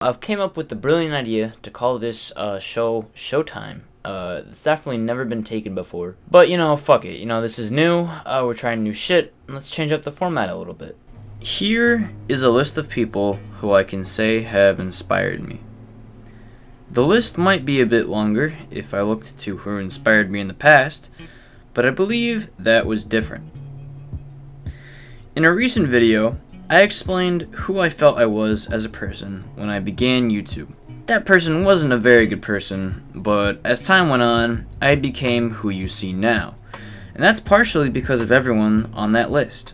I've came up with the brilliant idea to call this show Showtime. It's definitely never been taken before. But, fuck it. This is new. We're trying new shit. Let's change up the format a little bit. Here is a list of people who I can say have inspired me. The list might be a bit longer if I looked to who inspired me in the past, but I believe that was different. In a recent video, I explained who I felt I was as a person when I began YouTube. That person wasn't a very good person, but as time went on, I became who you see now. And that's partially because of everyone on that list.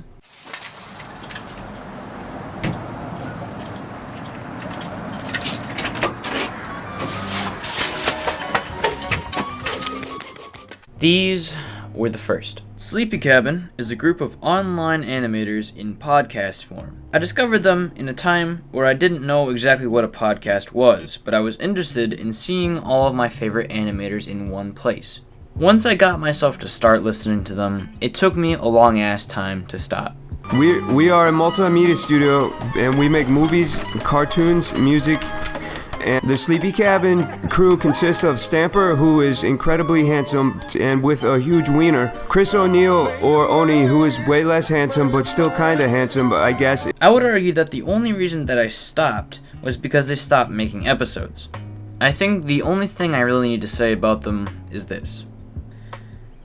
These were the first. Sleepy Cabin is a group of online animators in podcast form. I discovered them in a time where I didn't know exactly what a podcast was, but I was interested in seeing all of my favorite animators in one place. Once I got myself to start listening to them, it took me a long ass time to stop. We are a multimedia studio, and we make movies, cartoons, music. And the Sleepy Cabin crew consists of Stamper, who is incredibly handsome and with a huge wiener, Chris O'Neill, or Oni, who is way less handsome but still kinda handsome, I guess. I would argue that the only reason that I stopped was because they stopped making episodes. I think the only thing I really need to say about them is this.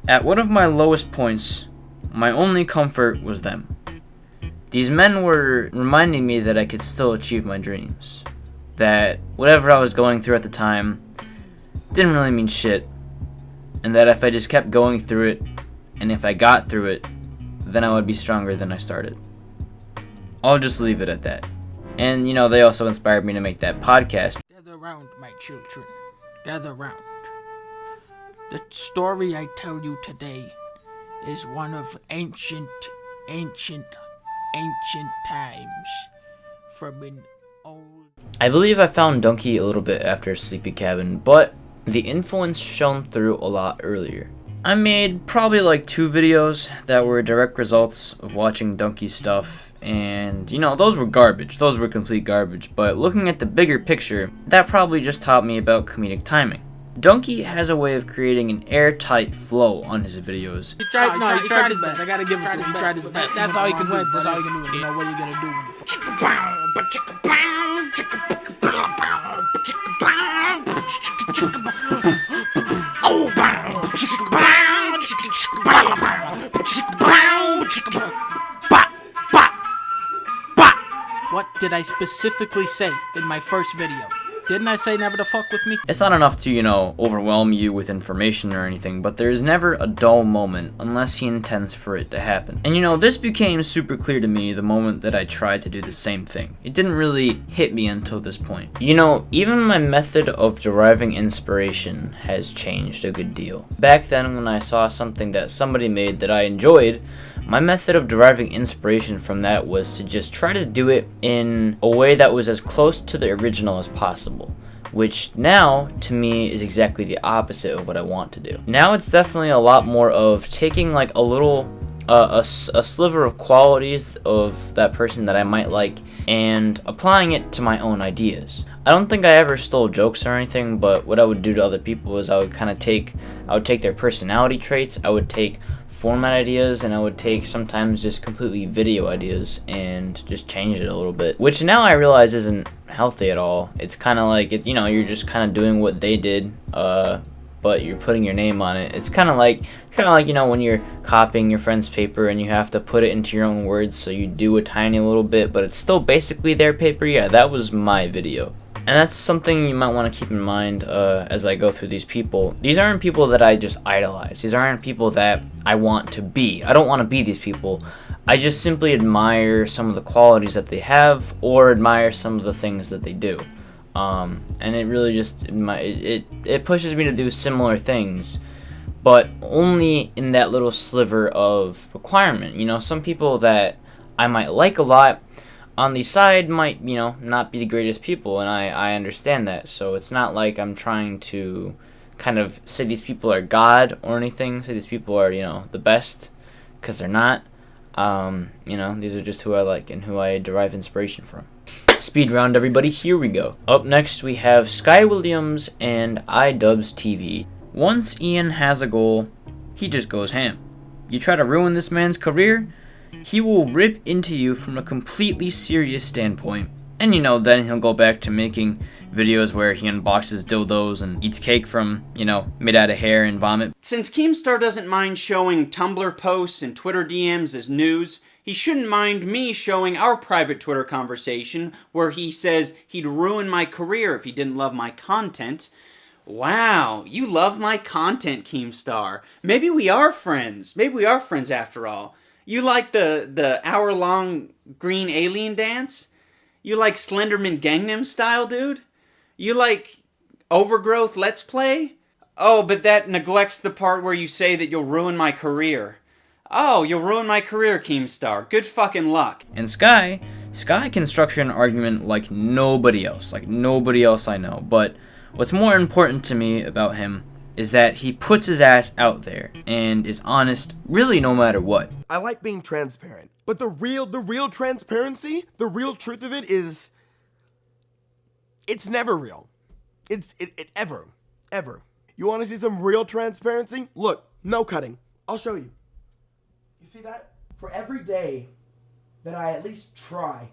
At one of my lowest points, my only comfort was them. These men were reminding me that I could still achieve my dreams. That whatever I was going through at the time didn't really mean shit, and that if I just kept going through it, and if I got through it, then I would be stronger than I started. I'll just leave it at that. And they also inspired me to make that podcast. Gather round, my children. Gather round. The story I tell you today is one of ancient times from an old... I believe I found Donkey a little bit after Sleepy Cabin, but the influence shone through a lot earlier. I made probably like 2 videos that were direct results of watching Donkey's stuff, and those were garbage. Those were complete garbage, but looking at the bigger picture, that probably just taught me about comedic timing. Donkey has a way of creating an airtight flow on his videos. He tried his best. I gotta give him he tried his best. That's all he can do. That's all he can do. What are you gonna do? What did I specifically say in my first video? Didn't I say never to fuck with me? It's not enough to, overwhelm you with information or anything, but there's never a dull moment unless he intends for it to happen. And this became super clear to me the moment that I tried to do the same thing. It didn't really hit me until this point. Even my method of deriving inspiration has changed a good deal. Back then when I saw something that somebody made that I enjoyed, my method of deriving inspiration from that was to just try to do it in a way that was as close to the original as possible, which now, to me, is exactly the opposite of what I want to do. Now it's definitely a lot more of taking like a little, a sliver of qualities of that person that I might like and applying it to my own ideas. I don't think I ever stole jokes or anything, but what I would do to other people is I would take their personality traits, I would take format ideas, and I would take sometimes just completely video ideas and just change it a little bit, which now I realize isn't healthy at all. It's kind of like you're just kind of doing what they did, but you're putting your name on it. It's kind of like when you're copying your friend's paper and you have to put it into your own words, so you do a tiny little bit, but it's still basically their paper. Yeah, that was my video. And that's something you might want to keep in mind as I go through these people. These aren't people that I just idolize. These aren't people that I want to be. I don't want to be these people. I just simply admire some of the qualities that they have or admire some of the things that they do. And it really just, it pushes me to do similar things, but only in that little sliver of requirement. Some people that I might like a lot on the side might, not be the greatest people, and I understand that. So it's not like I'm trying to kind of say these people are God or anything, say these people are, the best, because they're not. These are just who I like and who I derive inspiration from. Speed round, everybody, here we go. Up next we have Sky Williams and iDubbbz TV. Once Ian has a goal, he just goes ham. You try to ruin this man's career, he will rip into you from a completely serious standpoint. And you know, then he'll go back to making videos where he unboxes dildos and eats cake from, you know, made out of hair and vomit. Since Keemstar doesn't mind showing Tumblr posts and Twitter DMs as news, he shouldn't mind me showing our private Twitter conversation where he says he'd ruin my career if he didn't love my content. Wow, you love my content, Keemstar. Maybe we are friends. Maybe we are friends after all. You like the hour-long green alien dance? You like Slenderman Gangnam Style, dude? You like Overgrowth Let's Play? Oh, but that neglects the part where you say that you'll ruin my career. Oh, you'll ruin my career, Keemstar. Good fucking luck. And Sky can structure an argument like nobody else I know. But what's more important to me about him is that he puts his ass out there and is honest really no matter what. I like being transparent, but the real transparency, the real truth of it is, it's never real. It ever. You want to see some real transparency? Look, no cutting. I'll show you. You see that? For every day that I at least try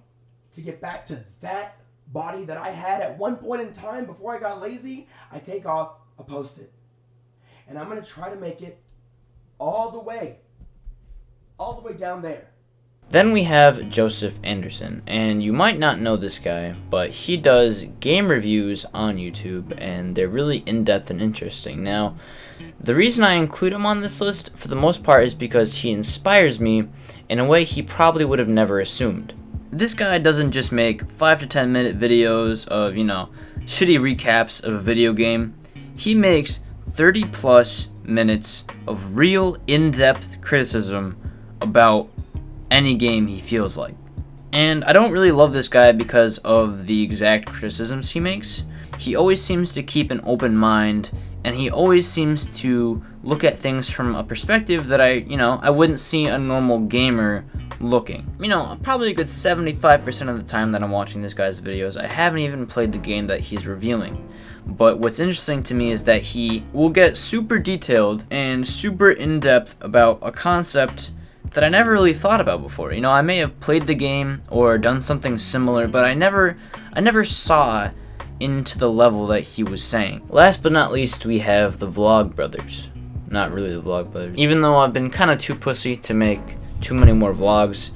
to get back to that body that I had at one point in time before I got lazy, I take off a Post-it. And I'm going to try to make it all the way down there. Then we have Joseph Anderson, and you might not know this guy, but he does game reviews on YouTube, and they're really in-depth and interesting. Now, the reason I include him on this list, for the most part, is because he inspires me in a way he probably would have never assumed. This guy doesn't just make 5 to 10 minute videos of, you know, shitty recaps of a video game. He makes 30 plus minutes of real in-depth criticism about any game he feels like. And I don't really love this guy because of the exact criticisms he makes. He always seems to keep an open mind, and he always seems to look at things from a perspective that I wouldn't see a normal gamer looking. You know, probably a good 75% of the time that I'm watching this guy's videos, I haven't even played the game that he's reviewing. But what's interesting to me is that he will get super detailed and super in-depth about a concept that I never really thought about before. You know, I may have played the game or done something similar, but I never saw into the level that he was saying. Last but not least, we have the Vlogbrothers. Not really the Vlogbrothers. Even though I've been kind of too pussy to make too many more vlogs,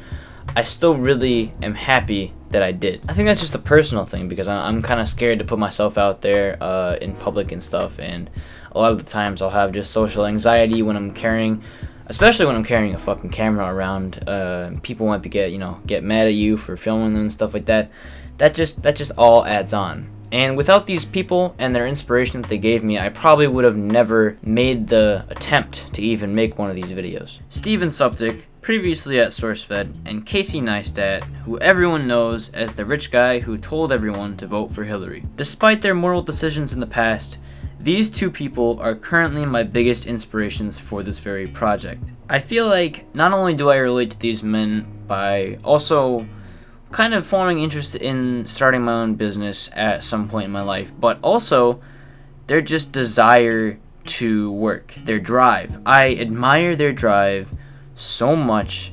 I still really am happy that I did. I think that's just a personal thing because I'm kind of scared to put myself out there in public and stuff, and a lot of the times I'll have just social anxiety when I'm carrying, especially when I'm carrying a fucking camera around. People might get mad at you for filming them and stuff like that. That just all adds on. And without these people and their inspiration that they gave me, I probably would have never made the attempt to even make one of these videos. Steven Suptic, previously at SourceFed, and Casey Neistat, who everyone knows as the rich guy who told everyone to vote for Hillary. Despite their moral decisions in the past, these two people are currently my biggest inspirations for this very project. I feel like not only do I relate to these men by also kind of forming interest in starting my own business at some point in my life, but also their just desire to work, their drive. I admire their drive so much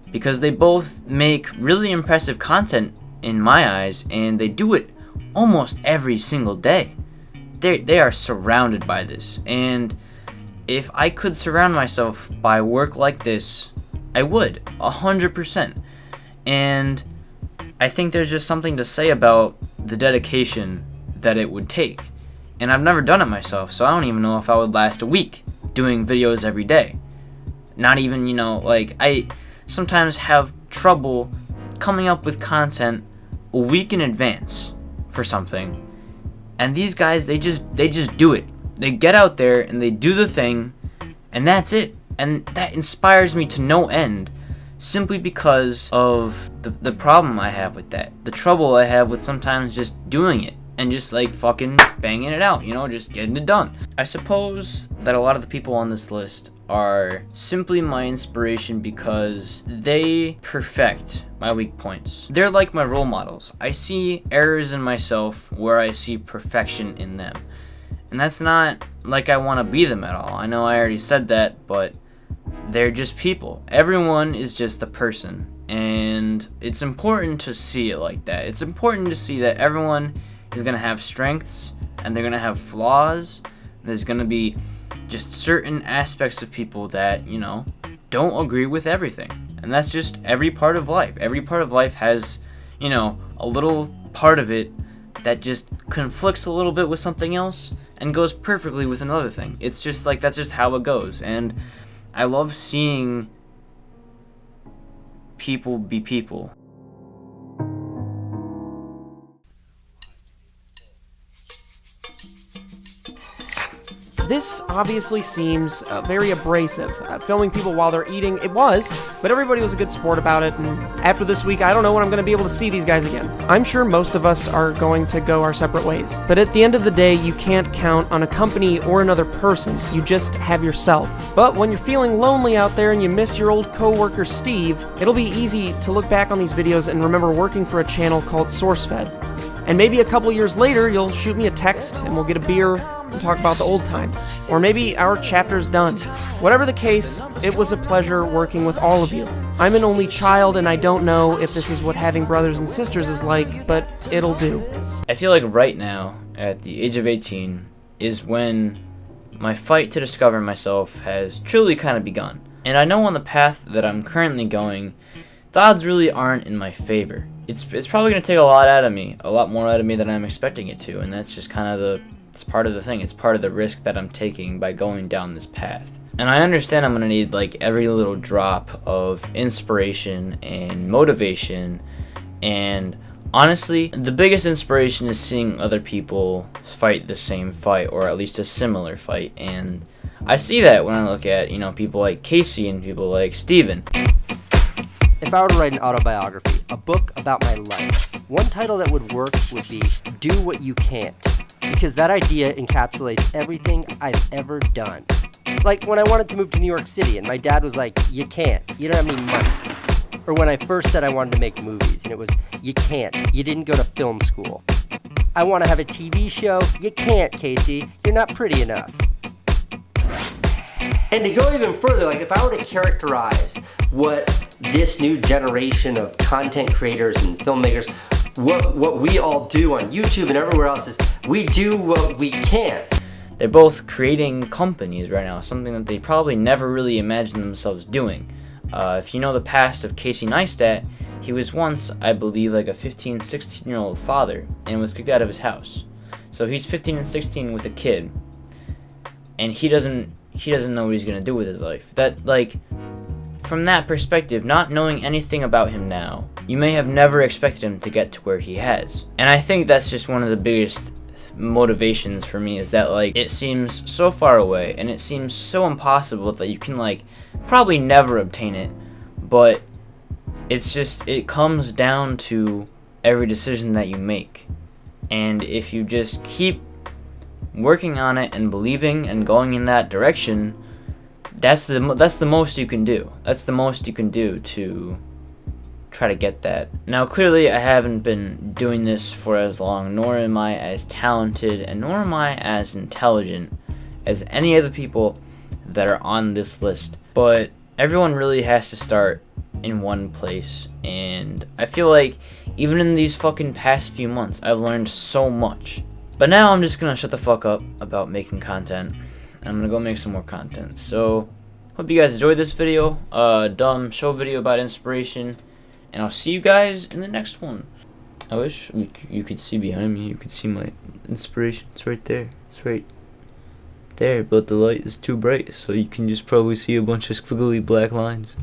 because they both make really impressive content in my eyes, and they do it almost every single day. They are surrounded by this, and if I could surround myself by work like this, I would, 100%. And I think there's just something to say about the dedication that it would take. And I've never done it myself, so I don't even know if I would last a week doing videos every day. Not even, I sometimes have trouble coming up with content a week in advance for something. And these guys, they just do it. They get out there and they do the thing, and that's it. And that inspires me to no end, simply because of the problem I have with that. The trouble I have with sometimes just doing it and just fucking banging it out, just getting it done. I suppose that a lot of the people on this list are simply my inspiration because they perfect my weak points. They're like my role models. I see errors in myself where I see perfection in them. And that's not like I want to be them at all. I know I already said that, but they're just people. Everyone is just a person. And it's important to see it like that. It's important to see that everyone is going to have strengths and they're going to have flaws. There's going to be just certain aspects of people that, you know, don't agree with everything. And that's just every part of life. Every part of life has, you know, a little part of it that just conflicts a little bit with something else and goes perfectly with another thing. It's just like, that's just how it goes. And I love seeing people be people. This obviously seems very abrasive. Filming people while they're eating, it was, but everybody was a good sport about it, and after this week, I don't know when I'm going to be able to see these guys again. I'm sure most of us are going to go our separate ways, but at the end of the day, you can't count on a company or another person. You just have yourself. But when you're feeling lonely out there and you miss your old coworker Steve, it'll be easy to look back on these videos and remember working for a channel called SourceFed. And maybe a couple years later, you'll shoot me a text and we'll get a beer and talk about the old times. Or maybe our chapter's done. Whatever the case, it was a pleasure working with all of you. I'm an only child and I don't know if this is what having brothers and sisters is like, but it'll do. I feel like right now, at the age of 18, is when my fight to discover myself has truly kind of begun. And I know on the path that I'm currently going, the odds really aren't in my favor. It's probably going to take a lot out of me, a lot more out of me than I'm expecting it to, and that's just kind of it's part of the thing. It's part of the risk that I'm taking by going down this path. And I understand I'm going to need like every little drop of inspiration and motivation, and honestly, the biggest inspiration is seeing other people fight the same fight, or at least a similar fight, and I see that when I look at, you know, people like Casey and people like Steven. If I were to write an autobiography, a book about my life, one title that would work would be Do What You Can't, because that idea encapsulates everything I've ever done. Like when I wanted to move to New York City and my dad was like, you can't, you don't have any money. Or when I first said I wanted to make movies and it was, you can't, you didn't go to film school. I want to have a TV show, you can't, Casey, you're not pretty enough. And to go even further, like if I were to characterize what this new generation of content creators and filmmakers, what we all do on YouTube and everywhere else is, we do what we can't. They're both creating companies right now, something that they probably never really imagined themselves doing. If you know the past of Casey Neistat, he was once, I believe, like a 15, 16-year-old father and was kicked out of his house. So he's 15 and 16 with a kid, and he doesn't know what he's gonna do with his life. That, like, from that perspective, not knowing anything about him now, you may have never expected him to get to where he has. And I think that's just one of the biggest motivations for me, is that, like, it seems so far away and it seems so impossible that you can, like, probably never obtain it, but it's just, it comes down to every decision that you make. And if you just keep working on it and believing and going in that direction, that's the most you can do. That's the most you can do to try to get that. Now, clearly, I haven't been doing this for as long, nor am I as talented, and nor am I as intelligent as any of the people that are on this list. But everyone really has to start in one place, and I feel like even in these fucking past few months, I've learned so much. But now I'm just gonna shut the fuck up about making content, and I'm gonna go make some more content. So, hope you guys enjoyed this video, dumb show video about inspiration, and I'll see you guys in the next one. I wish you could see behind me, you could see my inspiration. It's right there, it's right there, but the light is too bright, so you can just probably see a bunch of squiggly black lines.